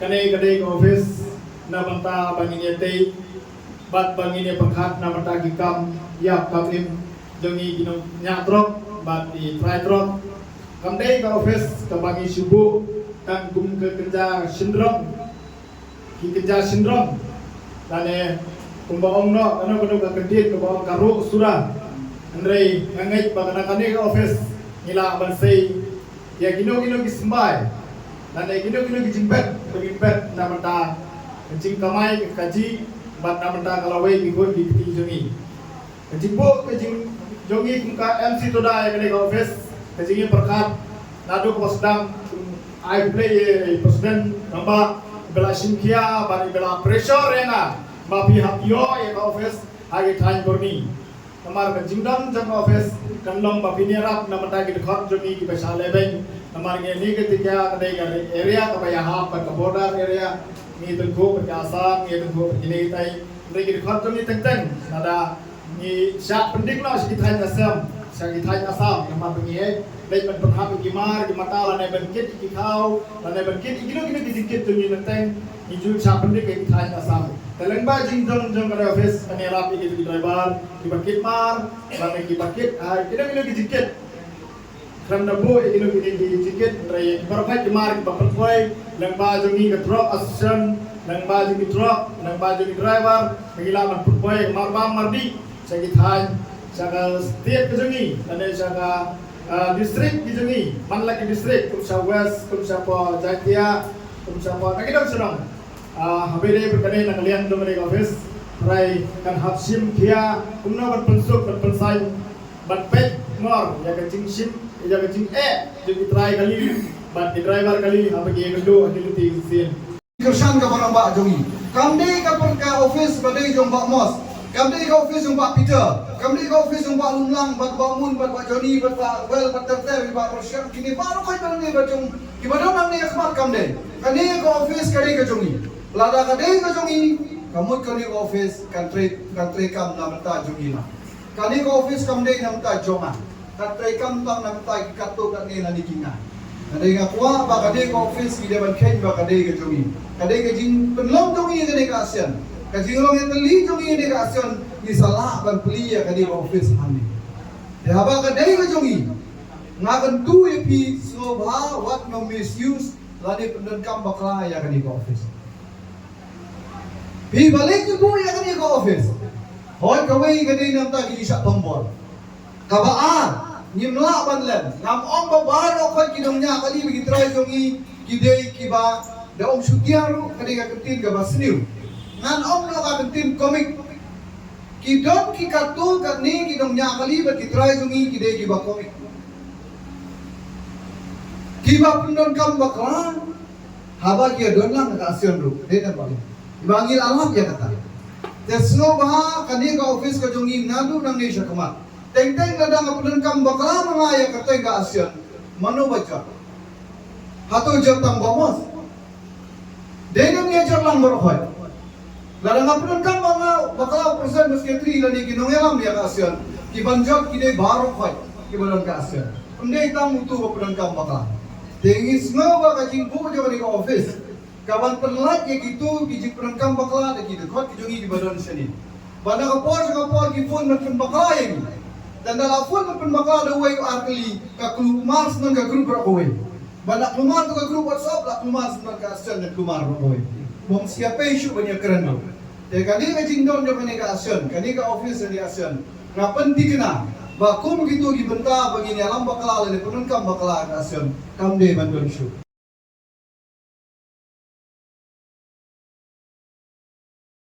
kadai office na manta bangin yate bat bangin ye pangkat na manta gikam yap kapim jongi gino nyatrok bat di traitrok kamdai ka office ka bangi subu kan gum ke kerja sindrom ki kerja sindrom dane kumbaong no ano kuno ka kedit kumbaong karu surah andrei ngangai bagana kane ka office ngila bansai ya gino gisembay dan gino gijimpet begimpet na mata kencing kamai kaji bat na mata kalawai bikun di peti jongi kejimbo kejing jongi kumka MC toda ya kane ka office kejingi perkat nadu posdam I play presiden namba bela simkia bari bela pressure ya bapi hapio ya ka office hagi time korni kamar kejingdam jam office kanlong bapi nirap na mata ki dekat jongi ki besale beng kamar ni ketika kadai area kabaya hap ka border area ni tengku perjasa ni tengku ini tai mereka dekat jongi teng nada ni syak penting lah sekitar asam sekitar asam kamar pengi baik berhak gimar gimata lanai berkit kikau lanai berkit gino dikit jongi teng ni ju syak penting sekitar asam Teleng ba jing jong kada office kani rapi gitu driver di bakit mar lanai di bakit gino dikit kram dabu gino dikit ray berfait mar bapoi lang ba jongi ke truck assistant lang ba jongi truck lang ba jongi driver mengila man putpoi marbam mardi sekitar saka state ke jongi lanai saka district di jongi manlaki district kumsa west kumsa po jatia kumsa po nakidam sedang habire berkene nang lian dong dari office rai kan hapsim kia kumna berpensuk berpensai berpek ngor ya kencing sim ya kencing jadi try kali bat di driver kali apa ge gendo agility sin kersan ka barang ba jongi kamde ka per ka office badai jong ba mos kamde ka office jong ba peter kamde ka office jong ba lumlang bat bangun bat joni bat well bat terter ba persiap kini baru kai bang ni ba jong gimana nang ni khmat kamde kani ka office kali ka jongi lada kadai ka jongi kamut kani ka office country kam namta jongi na kani ka office kamde namta jonga country kam tang namta katu kani na nikinga kadai ka kuwa ba kadai ka office ide ban ken ba kadai ka jongi kadai ka jing penlong jongi kadai ka asian ka jing long yang teli jongi kadai ka asian ni salah ban peli ya kadai ka office hani ya ba kadai ka jongi ngakan tu epi sobha what no misuse lani pendan kam bakla ya kadai ka office Pi balik tu ya kan ke office. Hoi kawai kadai namta ki isa tombol. Kabaan nyimla banlen. Nam om babaro ko kidongnya kali bagi try jongi kidai kiba da om sutiaru kadai ka kentin ka basniu. Ngan om lo ka kentin komik. Kidon ki kartu kadni kidongnya kali bagi try jongi kidai kiba komik. Kiba pundon kam bakla haba kia don lang ka asion ru. Dena balik. Ibangil alam ya kata. Tesno bah kani ka office ka jongi nadu nang ni syakmat. Teng-teng kada ngapunan kam bakala mga ya kata ka asyan. Mano baca. Hato jatang bamos. Denang ya jarlang berhoy. Lada ngapunan kam mga bakala persen meski lani kinongelam ya ka asyan. Kibanjak kini baru hoy. Kibalan ka asyan. Undai tam mutu ngapunan kam bakala. Tengis ngawa ka jingbu jo ka office. Kawan pelat ya gitu bijik perangkam bakla ada gitu kot kijungi di badan sini pada kapor ki phone makan bakla yang dan dalam phone makan bakla ada way arkeli ka keluar senang ka grup berapa banyak keluar tu ka grup WhatsApp lah keluar senang ka asen dan keluar berapa bom siapa isu banyak keren tu ya kani ka jingdon jo kani ka asen kani ka office di asen na penting kena bakum gitu dibenta begini alam bakla le penangkam bakla ka asen kam de bandon isu